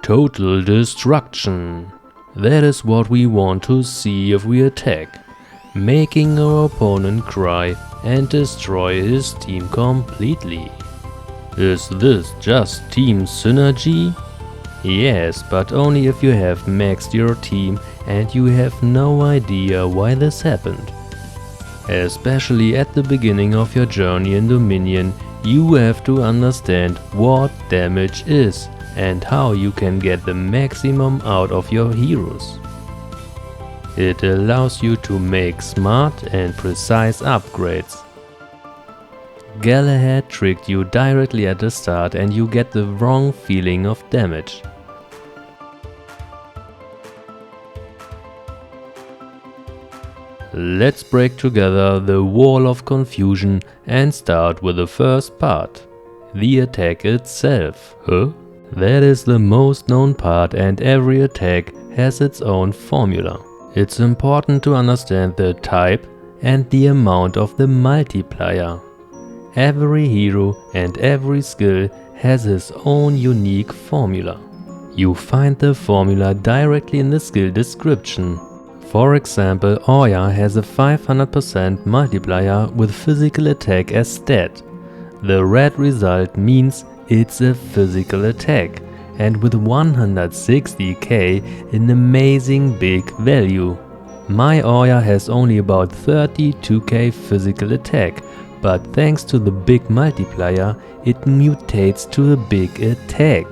Total destruction. That is what we want to see if we attack, making our opponent cry and destroy his team completely. Is this just team synergy? Yes, but only if you have maxed your team and you have no idea why this happened. Especially at the beginning of your journey in Dominion, you have to understand what damage is and how you can get the maximum out of your heroes. It allows you to make smart and precise upgrades. Galahad tricked you directly at the start and you get the wrong feeling of damage. Let's break together the wall of confusion and start with the first part, the attack itself. Huh? That is the most known part and every attack has its own formula. It's important to understand the type and the amount of the multiplier. Every hero and every skill has his own unique formula. You find the formula directly in the skill description. For example, Oya has a 500% multiplier with physical attack as stat. The red result means it's a physical attack, and with 160k an amazing big value. My Oya has only about 32k physical attack, but thanks to the big multiplier, it mutates to a big attack.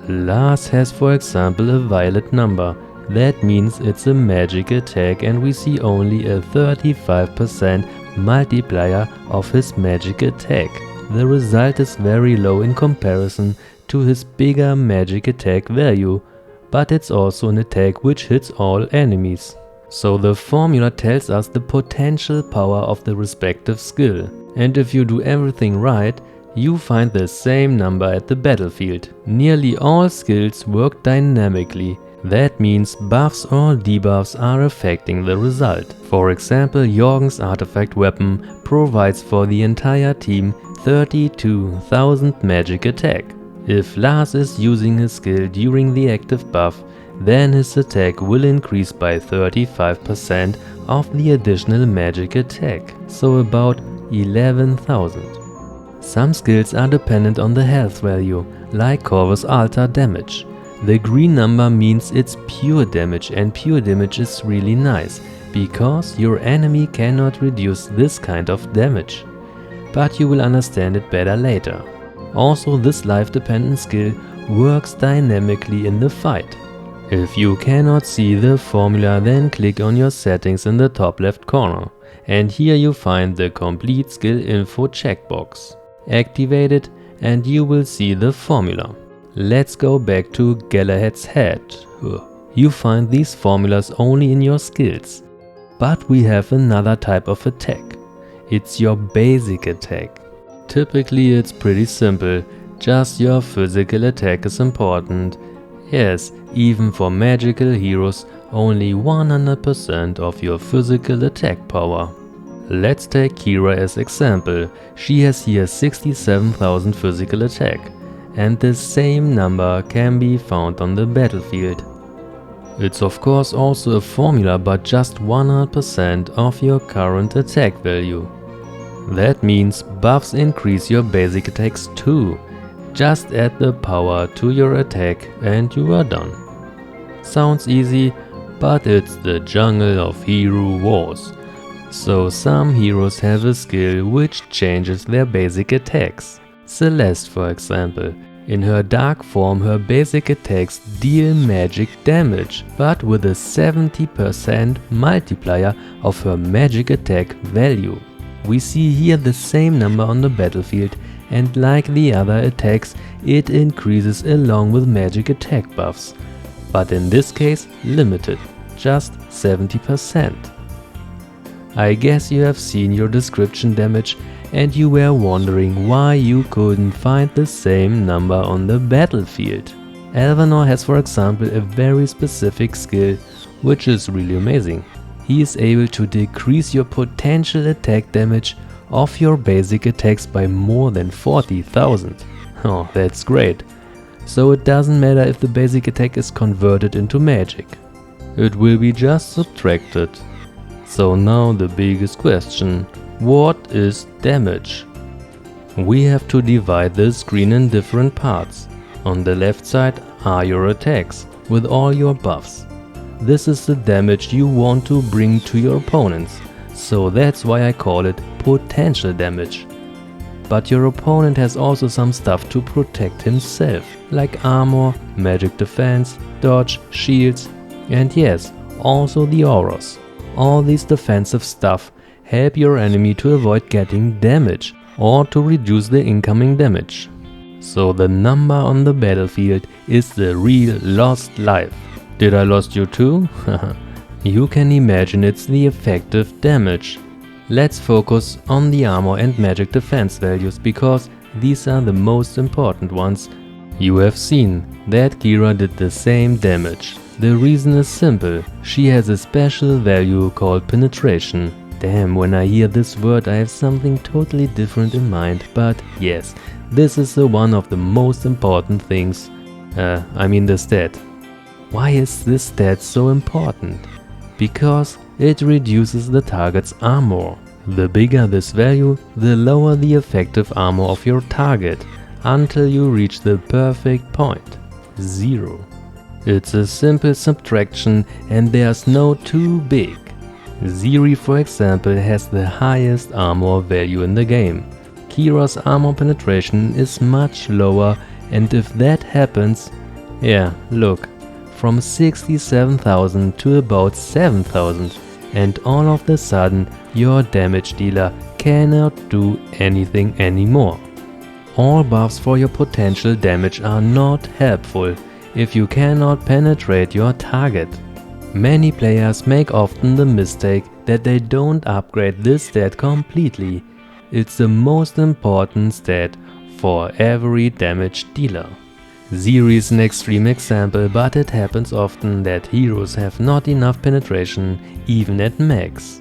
Lars has, for example, a violet number. That means it's a magic attack and we see only a 35% multiplier of his magic attack. The result is very low in comparison to his bigger magic attack value, but it's also an attack which hits all enemies. So the formula tells us the potential power of the respective skill. And if you do everything right, you find the same number at the battlefield. Nearly all skills work dynamically. That means buffs or debuffs are affecting the result. For example, Jorgen's artifact weapon provides for the entire team 32,000 magic attack. If Lars is using his skill during the active buff, then his attack will increase by 35% of the additional magic attack, so about 11,000. Some skills are dependent on the health value, like Corvus Altar damage. The green number means it's pure damage, and pure damage is really nice, because your enemy cannot reduce this kind of damage. But you will understand it better later. Also, this life-dependent skill works dynamically in the fight. If you cannot see the formula, then click on your settings in the top left corner, and here you find the complete skill info checkbox. Activate it and you will see the formula. Let's go back to Galahad's head. You find these formulas only in your skills. But we have another type of attack. It's your basic attack. Typically it's pretty simple, just your physical attack is important. Yes, even for magical heroes, only 100% of your physical attack power. Let's take Kira as example. She has here 67,000 physical attack, and the same number can be found on the battlefield. It's of course also a formula, but just 100% of your current attack value. That means buffs increase your basic attacks too. Just add the power to your attack and you are done. Sounds easy, but it's the jungle of hero wars. So some heroes have a skill which changes their basic attacks. Celeste, for example. In her dark form, her basic attacks deal magic damage, but with a 70% multiplier of her magic attack value. We see here the same number on the battlefield, and like the other attacks, it increases along with magic attack buffs, but in this case limited, just 70%. I guess you have seen your description damage and you were wondering why you couldn't find the same number on the battlefield. Elvanor has, for example, a very specific skill which is really amazing. He is able to decrease your potential attack damage of your basic attacks by more than 40,000. Oh, that's great. so it doesn't matter if the basic attack is converted into magic. It will be just subtracted. So now the biggest question: what is damage? We have to divide the screen in different parts. On the left side are your attacks with all your buffs. This is the damage you want to bring to your opponents, so that's why I call it potential damage. But your opponent has also some stuff to protect himself, like armor, magic defense, dodge, shields, and yes, also the auras. All these defensive stuff help your enemy to avoid getting damage or to reduce the incoming damage. So the number on the battlefield is the real lost life. Did I lost you too? You can imagine it's the effective damage. Let's focus on the armor and magic defense values, because these are the most important ones. You have seen that Kira did the same damage. The reason is simple: she has a special value called penetration. Damn, when I hear this word I have something totally different in mind, but yes, this is one of the most important things. The stat. Why is this stat so important? Because it reduces the target's armor. The bigger this value, the lower the effective armor of your target, until you reach the perfect point, 0. It's a simple subtraction and there's no too big. Ziri, for example, has the highest armor value in the game. Kira's armor penetration is much lower, and if that happens, yeah, look, from 67,000 to about 7,000, and all of the sudden your damage dealer cannot do anything anymore. All buffs for your potential damage are not helpful if you cannot penetrate your target. Many players make often the mistake that they don't upgrade this stat completely. It's the most important stat for every damage dealer. Ziri is an extreme example, but it happens often that heroes have not enough penetration even at max.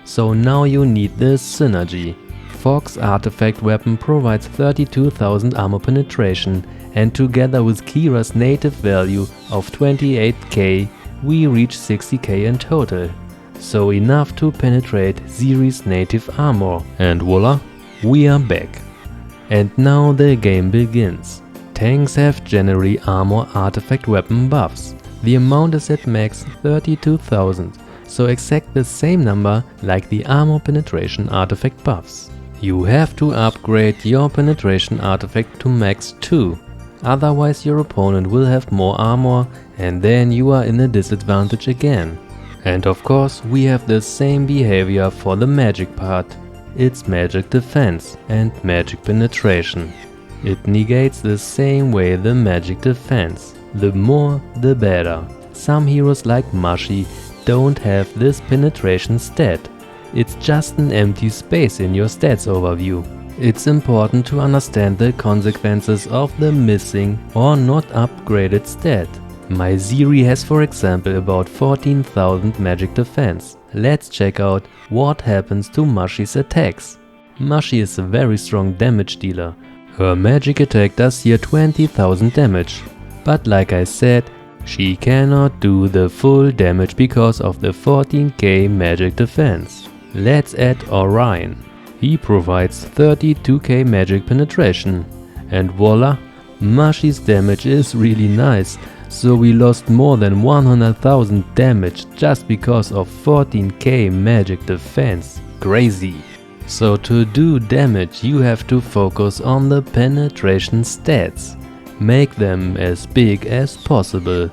So now you need this synergy. Fog's artifact weapon provides 32,000 armor penetration, and together with Kira's native value of 28k, we reach 60k in total. So enough to penetrate Ziri's native armor. And voila, we are back. And now the game begins. Tanks have generally armor artifact weapon buffs. The amount is at max 32,000, so exact the same number like the armor penetration artifact buffs. You have to upgrade your penetration artifact to max 2, otherwise your opponent will have more armor and then you are in a disadvantage again. And of course we have the same behavior for the magic part. It's magic defense and magic penetration. It negates the same way the magic defense. The more the better. Some heroes like Mashi don't have this penetration stat. It's just an empty space in your stats overview. It's important to understand the consequences of the missing or not upgraded stat. My Ziri has, for example, about 14,000 magic defense. Let's check out what happens to Mashi's attacks. Mashi is a very strong damage dealer. Her magic attack does here 20,000 damage. But like I said, she cannot do the full damage because of the 14k magic defense. Let's add Orion. He provides 32k magic penetration. And voila, Mashi's damage is really nice. So we lost more than 100,000 damage just because of 14k magic defense. Crazy. So to do damage you have to focus on the penetration stats. Make them as big as possible.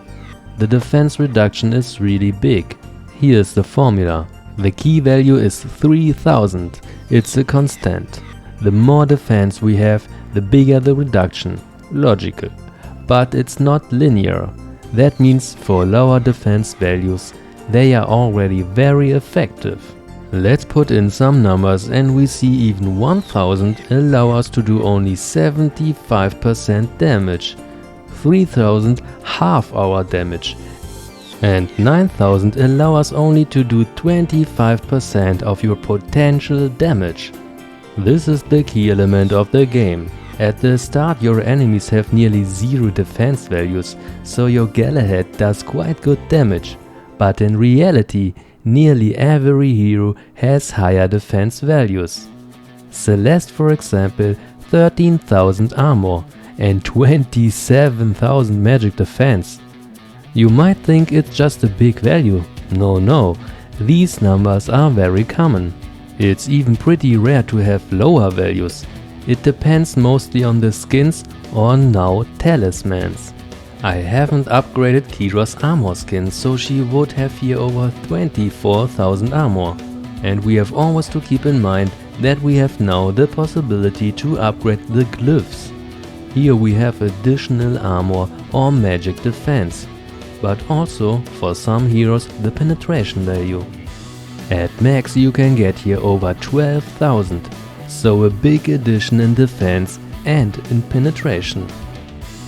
The defense reduction is really big. Here's the formula. The key value is 3000. It's a constant. The more defense we have, the bigger the reduction. Logical. But it's not linear. That means for lower defense values, they are already very effective. Let's put in some numbers and we see even 1000 allow us to do only 75% damage, 3000 half our damage, and 9000 allow us only to do 25% of your potential damage. This is the key element of the game. At the start your enemies have nearly zero defense values, so your Galahad does quite good damage. But in reality, nearly every hero has higher defense values. Celeste, for example, 13,000 armor and 27,000 magic defense. You might think it's just a big value. No, these numbers are very common. It's even pretty rare to have lower values. It depends mostly on the skins or now talismans. I haven't upgraded Kira's armor skin, so she would have here over 24,000 armor. And we have always to keep in mind that we have now the possibility to upgrade the glyphs. Here we have additional armor or magic defense, but also for some heroes the penetration value. At max you can get here over 12,000, so a big addition in defense and in penetration.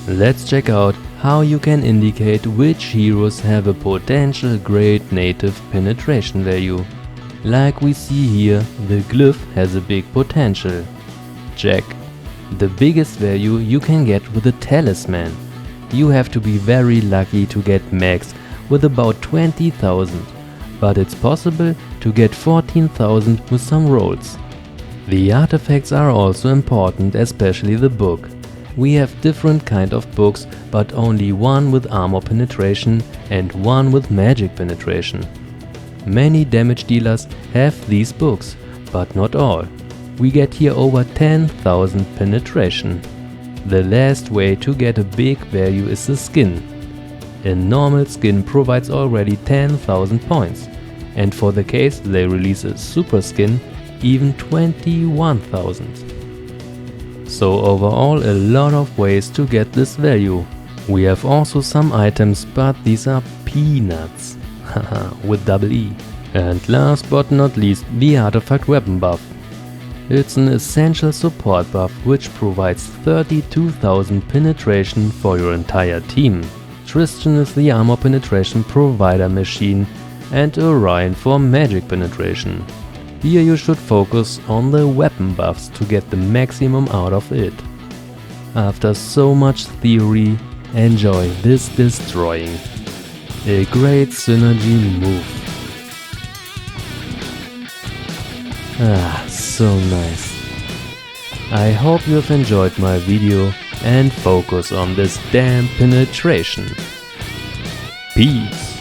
Let's check out how you can indicate which heroes have a potential great native penetration value. Like we see here, the glyph has a big potential. Check. The biggest value you can get with a talisman. You have to be very lucky to get max with about 20,000, but it's possible to get 14,000 with some rolls. The artifacts are also important, especially the book. We have different kind of books, but only one with armor penetration and one with magic penetration. Many damage dealers have these books, but not all. We get here over 10,000 penetration. The last way to get a big value is the skin. A normal skin provides already 10,000 points, and for the case they release a super skin, even 21,000. So overall a lot of ways to get this value. We have also some items, but these are peanuts. With double E. And last but not least, the artifact weapon buff. It's an essential support buff which provides 32,000 penetration for your entire team. Tristan is the armor penetration provider machine and Orion for magic penetration. Here you should focus on the weapon buffs to get the maximum out of it. After so much theory, enjoy this destroying. A great synergy move. So nice. I hope you have enjoyed my video and focus on this damn penetration. Peace.